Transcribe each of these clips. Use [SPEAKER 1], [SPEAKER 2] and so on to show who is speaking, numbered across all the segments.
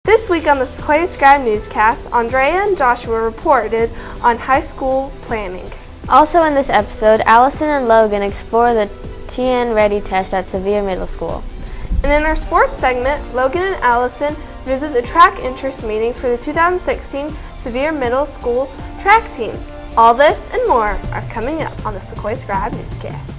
[SPEAKER 1] This week on the Sequoyah Scribe Newscast, Andrea and Joshua reported on high school planning.
[SPEAKER 2] Also in this episode, Alison and Logan explore the TNReady test at Sevier Middle School.
[SPEAKER 1] And in our sports segment, Logan and Alison visit the track interest meeting for the 2016 Sevier Middle School track team. All this and more are coming up on the Sequoyah Scribe Newscast.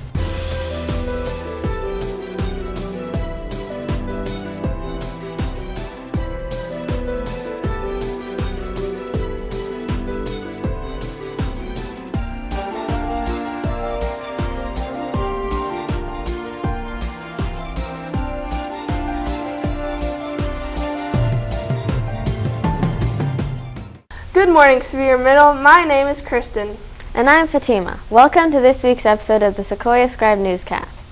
[SPEAKER 1] Good morning, Sevier Middle. My name is Kristin.
[SPEAKER 2] And I'm Fathima. Welcome to this week's episode of the Sequoyah Scribe Newscast.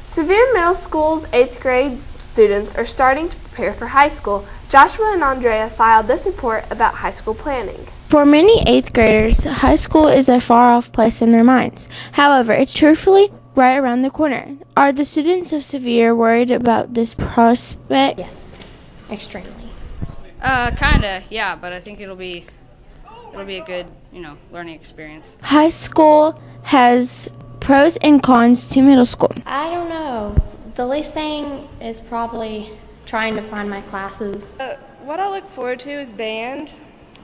[SPEAKER 1] Sevier Middle School's 8th grade students are starting to prepare for high school. Joshua and Andrea filed this report about high school planning.
[SPEAKER 3] For many 8th graders, high school is a far-off place in their minds. However, it's truthfully right around the corner. Are the students of Sevier worried about this prospect?
[SPEAKER 4] Yes, extremely.
[SPEAKER 5] Kinda, yeah, but I think it'll be a good, learning experience.
[SPEAKER 3] High school has pros and cons to middle school.
[SPEAKER 4] I don't know. The least thing is probably trying to find my classes.
[SPEAKER 6] What I look forward to is band.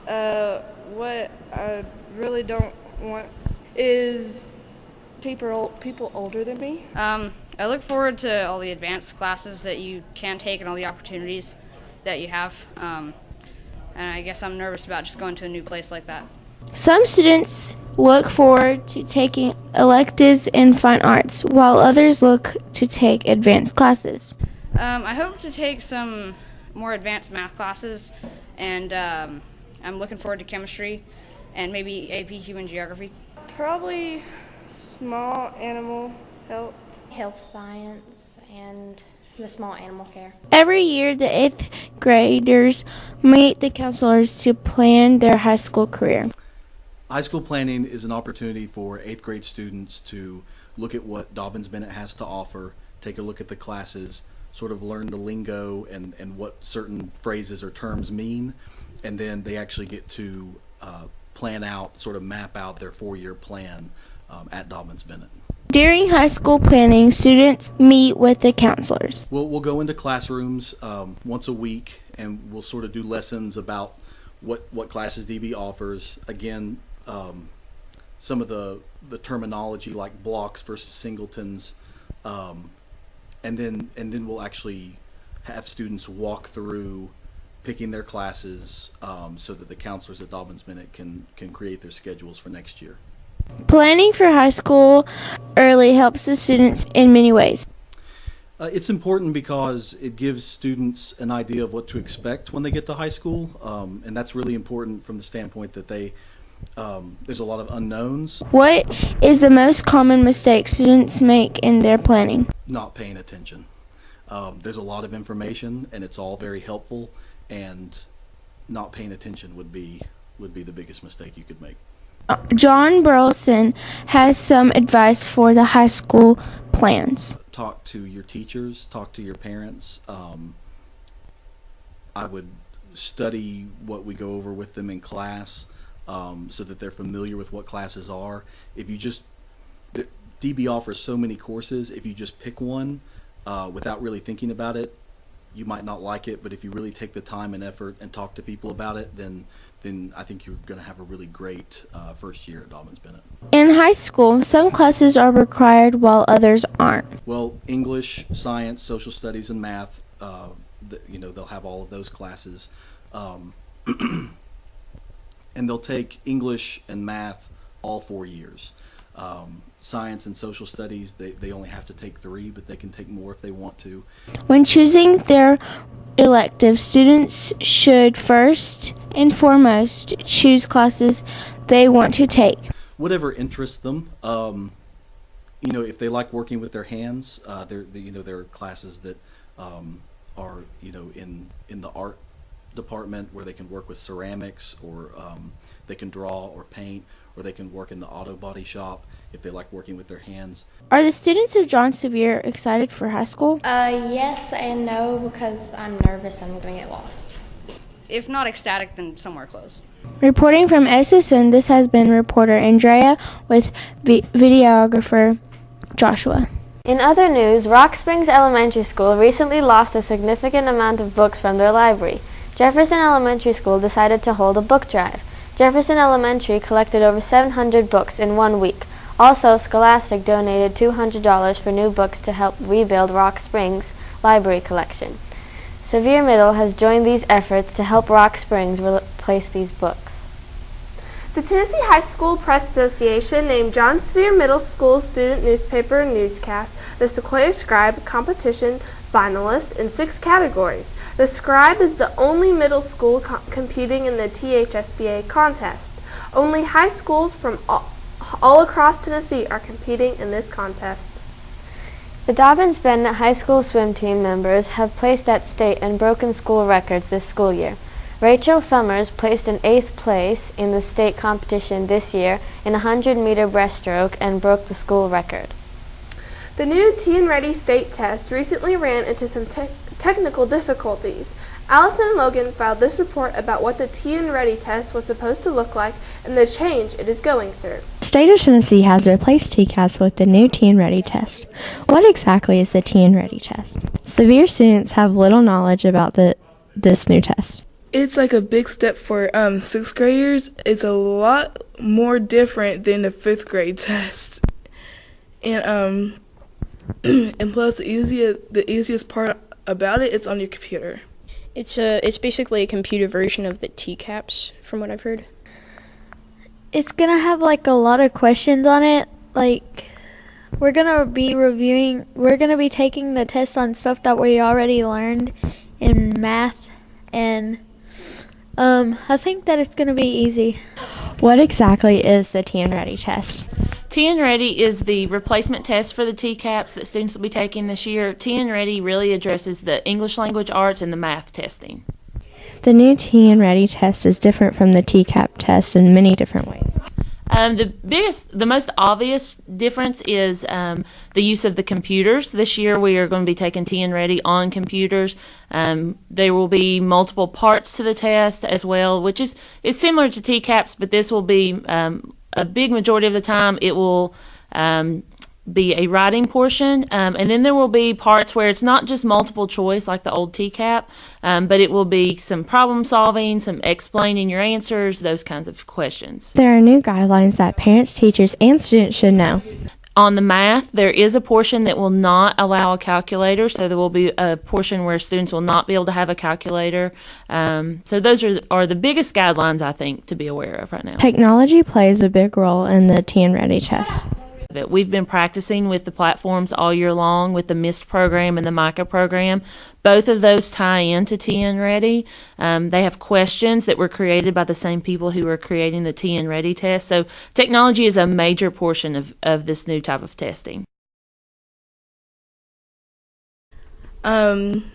[SPEAKER 6] What I really don't want is people older than me.
[SPEAKER 5] I look forward to all the advanced classes that you can take and all the opportunities that you have. And I guess I'm nervous about just going to a new place like that.
[SPEAKER 3] Some students look forward to taking electives in fine arts, while others look to take advanced classes.
[SPEAKER 5] I hope to take some more advanced math classes, and I'm looking forward to chemistry and maybe AP Human Geography.
[SPEAKER 6] Probably small animal
[SPEAKER 4] Health science and the small animal care.
[SPEAKER 3] Every year, the 8th graders meet the counselors to plan their high school career.
[SPEAKER 7] High school planning is an opportunity for 8th grade students to look at what Dobyns-Bennett has to offer, take a look at the classes, sort of learn the lingo and what certain phrases or terms mean, and then they actually get to plan out, sort of map out their 4-year plan at Dobyns-Bennett.
[SPEAKER 3] During high school planning, students meet with the counselors.
[SPEAKER 7] We'll go into classrooms once a week, and we'll sort of do lessons about what classes DB offers. Again, some of the terminology like blocks versus singletons, and then we'll actually have students walk through picking their classes so that the counselors at Dobyns-Bennett can create their schedules for next year.
[SPEAKER 3] Planning for high school early helps the students in many ways.
[SPEAKER 7] It's important because it gives students an idea of what to expect when they get to high school, and that's really important from the standpoint that there's a lot of unknowns.
[SPEAKER 3] What is the most common mistake students make in their planning?
[SPEAKER 7] Not paying attention. There's a lot of information, and it's all very helpful, and not paying attention would be the biggest mistake you could make.
[SPEAKER 3] John Burleson has some advice for the high school plans.
[SPEAKER 7] Talk to your teachers, talk to your parents. I would study what we go over with them in class so that they're familiar with what classes are. DB offers so many courses. If you just pick one without really thinking about it, you might not like it, but if you really take the time and effort and talk to people about it, then I think you're going to have a really great first year at Dobyns-Bennett.
[SPEAKER 3] In high school, some classes are required while others aren't.
[SPEAKER 7] Well, English, science, social studies, and math, they'll have all of those classes. And they'll take English and math all 4 years. Science and social studies, they only have to take 3, but they can take more if they want to.
[SPEAKER 3] When choosing their elective, students should first and foremost choose classes they want to take.
[SPEAKER 7] Whatever interests them. If they like working with their hands, there are classes that are in the art department where they can work with ceramics, or they can draw or paint, or they can work in the auto body shop if they like working with their hands.
[SPEAKER 3] Are the students of John Sevier excited for high school?
[SPEAKER 4] Yes and no, because I'm nervous I'm going to get lost.
[SPEAKER 5] if not ecstatic, then somewhere close.
[SPEAKER 3] Reporting from SSN, this has been reporter Andrea with videographer Joshua.
[SPEAKER 2] In other news, Rock Springs Elementary School recently lost a significant amount of books from their library. Jefferson Elementary School decided to hold a book drive. Jefferson Elementary collected over 700 books in 1 week. Also, Scholastic donated $200 for new books to help rebuild Rock Springs' library collection. Sevier Middle has joined these efforts to help Rock Springs replace these books.
[SPEAKER 1] The Tennessee High School Press Association named John Sevier Middle School's student newspaper Newscast the Sequoyah Scribe competition finalist in 6 categories. The Scribe is the only middle school competing in the THSBA contest. Only high schools from all across Tennessee are competing in this contest.
[SPEAKER 2] The Dobbins-Bennett High School swim team members have placed at state and broken school records this school year. Rachel Summers placed in 8th place in the state competition this year in a 100-meter breaststroke and broke the school record.
[SPEAKER 1] The new TNReady state test recently ran into some technical difficulties. Alison and Logan filed this report about what the TNReady test was supposed to look like and the change it is going through.
[SPEAKER 8] The state of Tennessee has replaced TCAPS with the new TNReady test. What exactly is the TNReady test? Sevier students have little knowledge about this new test.
[SPEAKER 6] It's like a big step for 6th graders. It's a lot more different than the 5th grade test. And and plus the easiest part about it's on your computer.
[SPEAKER 9] It's basically a computer version of the TCAPS, from what I've heard.
[SPEAKER 10] It's gonna have like a lot of questions on it. Like we're gonna be taking the test on stuff that we already learned in math, and I think that it's gonna be easy.
[SPEAKER 8] What exactly is the TNReady test?
[SPEAKER 11] TNReady is the replacement test for the TCAPS that students will be taking this year. TNReady really addresses the English language arts and the math testing.
[SPEAKER 8] The new TNReady test is different from the TCAP test in many different ways.
[SPEAKER 11] The most obvious difference is the use of the computers. This year we are going to be taking TNReady on computers. There will be multiple parts to the test as well, which is similar to TCAPS, but this will be a big majority of the time it will be a writing portion, and then there will be parts where it's not just multiple choice like the old TCAP, but it will be some problem solving, some explaining your answers, those kinds of questions.
[SPEAKER 8] There are new guidelines that parents, teachers, and students should know.
[SPEAKER 11] On the math, there is a portion that will not allow a calculator, so there will be a portion where students will not be able to have a calculator. So those are the biggest guidelines, I think, to be aware of right now.
[SPEAKER 8] Technology plays a big role in the TNReady test.
[SPEAKER 11] We've been practicing with the platforms all year long with the MIST program and the MICA program. Both of those tie into TNReady. They have questions that were created by the same people who were creating the TNReady test. So technology is a major portion of this new type of testing.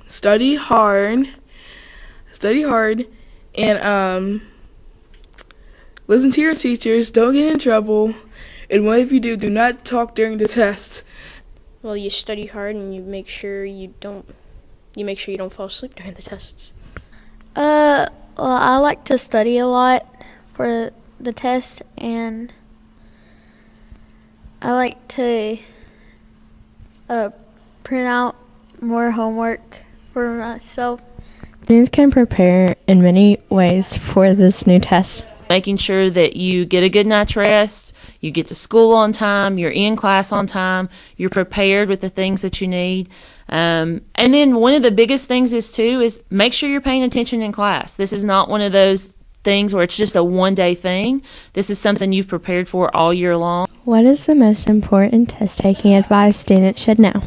[SPEAKER 6] Study hard, and listen to your teachers. Don't get in trouble. And what if you do not talk during the test.
[SPEAKER 9] Well, you study hard and you make sure you don't fall asleep during the tests.
[SPEAKER 10] Well, I like to study a lot for the test, and I like to print out more homework for myself.
[SPEAKER 8] Students can prepare in many ways for this new test.
[SPEAKER 11] Making sure that you get a good night's rest, you get to school on time, you're in class on time, you're prepared with the things that you need. And then one of the biggest things is make sure you're paying attention in class. This is not one of those things where it's just a one-day thing. This is something you've prepared for all year long.
[SPEAKER 8] What is the most important test-taking advice students should know?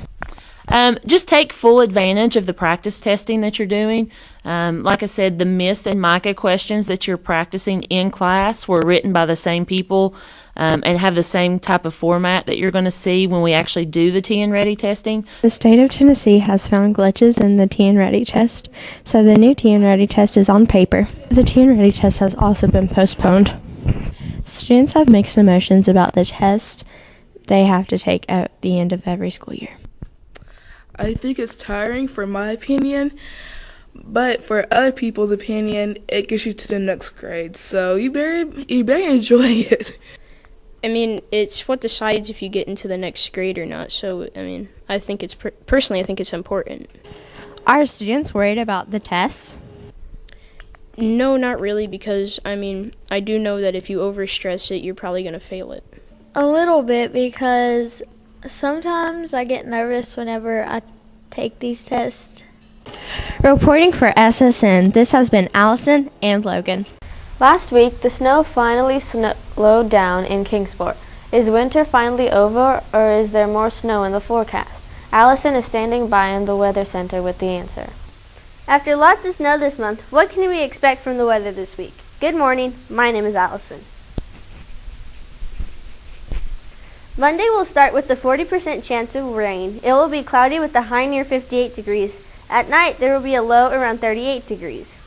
[SPEAKER 11] Just take full advantage of the practice testing that you're doing. Like I said, the MIST and MICA questions that you're practicing in class were written by the same people and have the same type of format that you're going to see when we actually do the TNReady testing.
[SPEAKER 8] The state of Tennessee has found glitches in the TNReady test, so the new TNReady test is on paper. The TNReady test has also been postponed. Students have mixed emotions about the test they have to take at the end of every school year.
[SPEAKER 6] I think it's tiring, for my opinion, but for other people's opinion, it gets you to the next grade. So you better enjoy it.
[SPEAKER 9] I mean, it's what decides if you get into the next grade or not. So, I mean, I think it's personally, I think it's important.
[SPEAKER 8] Are students worried about the tests?
[SPEAKER 9] No, not really, because, I mean, I do know that if you overstress it, you're probably going to fail it.
[SPEAKER 10] A little bit, because sometimes I get nervous whenever I take these tests.
[SPEAKER 8] Reporting for SSN, this has been Alison and Logan.
[SPEAKER 2] Last week, the snow finally slowed down in Kingsport. Is winter finally over, or is there more snow in the forecast? Alison is standing by in the Weather Center with the answer.
[SPEAKER 1] After lots of snow this month, what can we expect from the weather this week? Good morning, my name is Alison. Monday will start with the 40% chance of rain. It will be cloudy with a high near 58 degrees. At night, there will be a low around 38 degrees.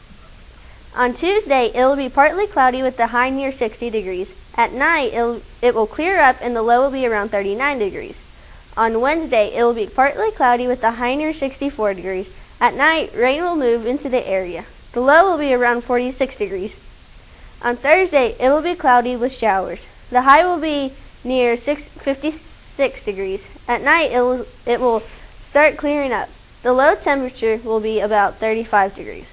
[SPEAKER 1] On Tuesday, it will be partly cloudy with a high near 60 degrees. At night, it will clear up and the low will be around 39 degrees. On Wednesday, it will be partly cloudy with a high near 64 degrees. At night, rain will move into the area. The low will be around 46 degrees. On Thursday, it will be cloudy with showers. The high will be near 56 degrees. At night, it will start clearing up. The low temperature will be about 35 degrees.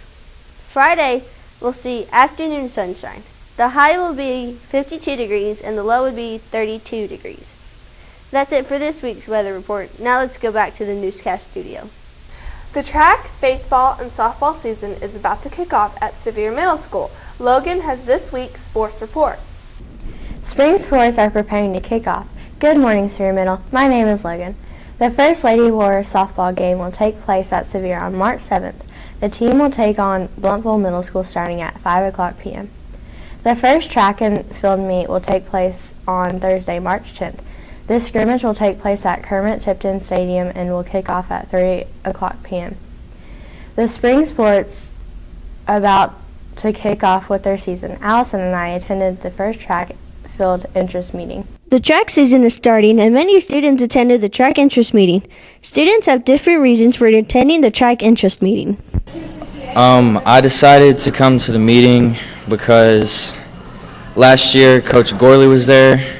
[SPEAKER 1] Friday, we'll see afternoon sunshine. The high will be 52 degrees and the low would be 32 degrees. That's it for this week's weather report. Now let's go back to the newscast studio.
[SPEAKER 12] The track, baseball, and softball season is about to kick off at Sevier Middle School. Logan has this week's sports report.
[SPEAKER 8] Spring sports are preparing to kick off. Good morning, Sevier Middle. My name is Logan. The First Lady War softball game will take place at Sevier on March 7th. The team will take on Bluntville Middle School starting at 5 o'clock p.m. The first track and field meet will take place on Thursday, March 10th. This scrimmage will take place at Kermit Tipton Stadium and will kick off at 3 o'clock p.m. The spring sports about to kick off with their season. Alison and I attended the first track field interest meeting.
[SPEAKER 13] The track season is starting and many students attended the track interest meeting. Students have different reasons for attending the track interest meeting.
[SPEAKER 14] I decided to come to the meeting because last year Coach Gorley was there.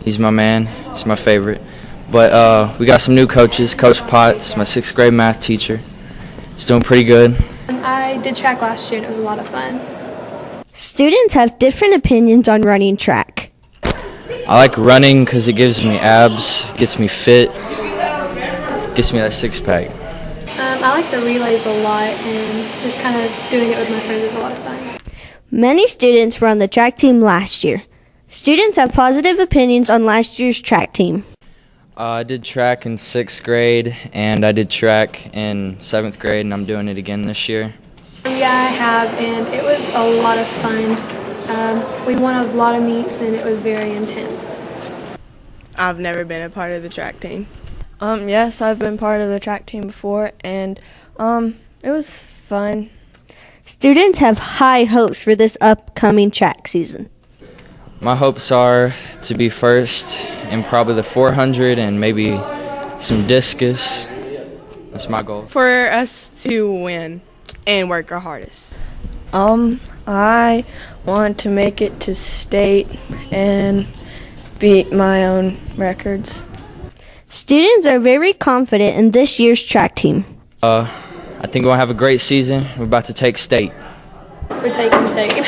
[SPEAKER 14] He's my man. He's my favorite. But we got some new coaches. Coach Potts, my 6th grade math teacher. He's doing pretty good.
[SPEAKER 12] I did track last year and it was a lot of fun.
[SPEAKER 13] Students have different opinions on running track.
[SPEAKER 14] I like running because it gives me abs, gets me fit, gets me that six-pack.
[SPEAKER 12] I like the relays a lot, and just kind of doing it with my friends is a lot of fun.
[SPEAKER 13] Many students were on the track team last year. Students have positive opinions on last year's track team.
[SPEAKER 14] I did track in 6th grade, and I did track in 7th grade, and I'm doing it again this year.
[SPEAKER 12] Yeah, I have, and it was a lot of fun. We won a lot of meets, and it was very intense.
[SPEAKER 15] I've never been a part of the track team.
[SPEAKER 16] Yes, I've been part of the track team before, and it was fun.
[SPEAKER 13] Students have high hopes for this upcoming track season.
[SPEAKER 14] My hopes are to be first in probably the 400 and maybe some discus. That's my goal.
[SPEAKER 15] For us to win and work our hardest.
[SPEAKER 16] I want to make it to state and beat my own records.
[SPEAKER 13] Students are very confident in this year's track team.
[SPEAKER 14] I think we'll have a great season. We're about to take state.
[SPEAKER 12] We're taking state.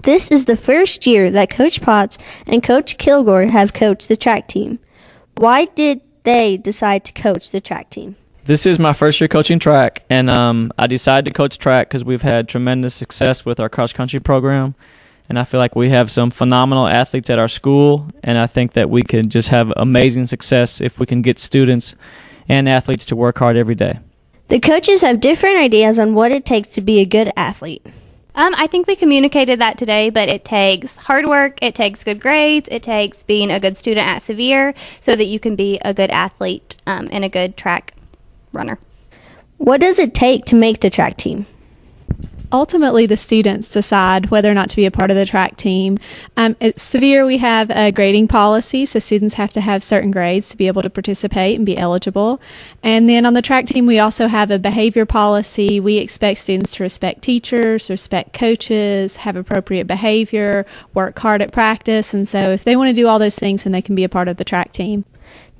[SPEAKER 13] This is the first year that Coach Potts and Coach Kilgore have coached the track team. Why did they decide to coach the track team?
[SPEAKER 17] This is my first year coaching track, and I decided to coach track because we've had tremendous success with our cross-country program, and I feel like we have some phenomenal athletes at our school, and I think that we could just have amazing success if we can get students and athletes to work hard every day.
[SPEAKER 13] The coaches have different ideas on what it takes to be a good athlete.
[SPEAKER 18] I think we communicated that today, but it takes hard work, it takes good grades, it takes being a good student at Sevier so that you can be a good athlete and a good track runner.
[SPEAKER 13] What does it take to make the track team?
[SPEAKER 19] ultimately the students decide whether or not to be a part of the track team. At Sevier, we have a grading policy, so students have to have certain grades to be able to participate and be eligible. And then on the track team, we also have a behavior policy. We expect students to respect teachers, respect coaches, have appropriate behavior, work hard at practice. And so if they want to do all those things, then they can be a part of the track team.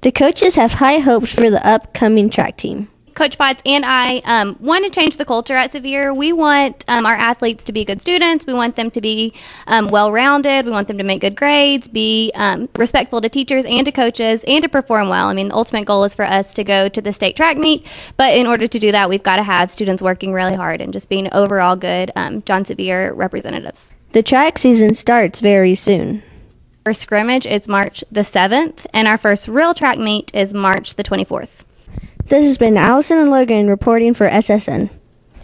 [SPEAKER 13] The coaches have high hopes for the upcoming track team.
[SPEAKER 18] Coach Potts and I want to change the culture at Sevier. We want our athletes to be good students. We want them to be well-rounded. We want them to make good grades, be respectful to teachers and to coaches, and to perform well. I mean, the ultimate goal is for us to go to the state track meet, but in order to do that, we've got to have students working really hard and just being overall good John Sevier representatives.
[SPEAKER 13] The track season starts very soon.
[SPEAKER 18] Our scrimmage is March the 7th, and our first real track meet is March the 24th.
[SPEAKER 13] This has been Alison and Logan reporting for SSN.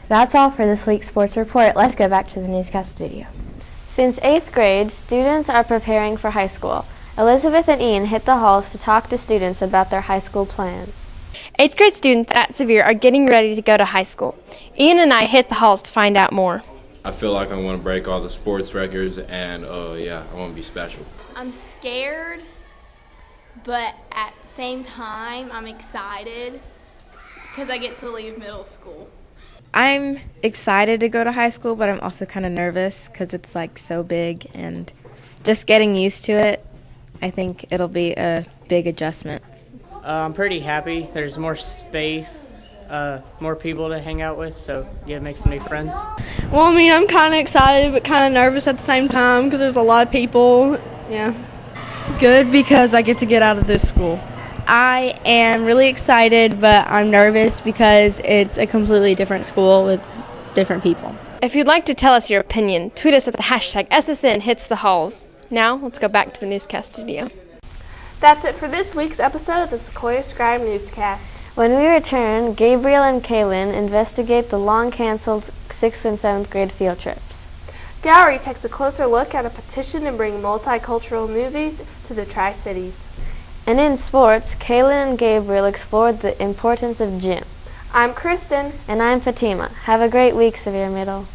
[SPEAKER 2] That's all for this week's sports report. Let's go back to the newscast studio. Since 8th grade, students are preparing for high school. Elizabeth and Ian hit the halls to talk to students about their high school plans.
[SPEAKER 20] 8th grade students at Sevier are getting ready to go to high school. Ian and I hit the halls to find out more.
[SPEAKER 21] I feel like I want to break all the sports records and I want to be special.
[SPEAKER 22] I'm scared, but at the same time, I'm excited because I get to leave middle school.
[SPEAKER 23] I'm excited to go to high school, but I'm also kind of nervous because it's like so big, and just getting used to it, I think it'll be a big adjustment.
[SPEAKER 24] I'm pretty happy. There's more space, more people to hang out with, so make some new friends.
[SPEAKER 25] Well, I mean, I'm kind of excited but kind of nervous at the same time because there's a lot of people. Yeah.
[SPEAKER 26] Good, because I get to get out of this school.
[SPEAKER 27] I am really excited, but I'm nervous because it's a completely different school with different people.
[SPEAKER 20] If you'd like to tell us your opinion, tweet us at the hashtag SSN hits the halls. Now, let's go back to the newscast studio.
[SPEAKER 1] That's it for this week's episode of the Sequoyah Scribe Newscast.
[SPEAKER 2] When we return, Gabriel and Kaylin investigate the long-canceled 6th and 7th grade field trips.
[SPEAKER 1] Gallery takes a closer look at a petition to bring multicultural movies to the Tri-Cities.
[SPEAKER 2] And in sports, Kaylin and Gabriel explored the importance of gym.
[SPEAKER 1] I'm Kristin.
[SPEAKER 2] And I'm Fatima. Have a great week, Sevier Middle.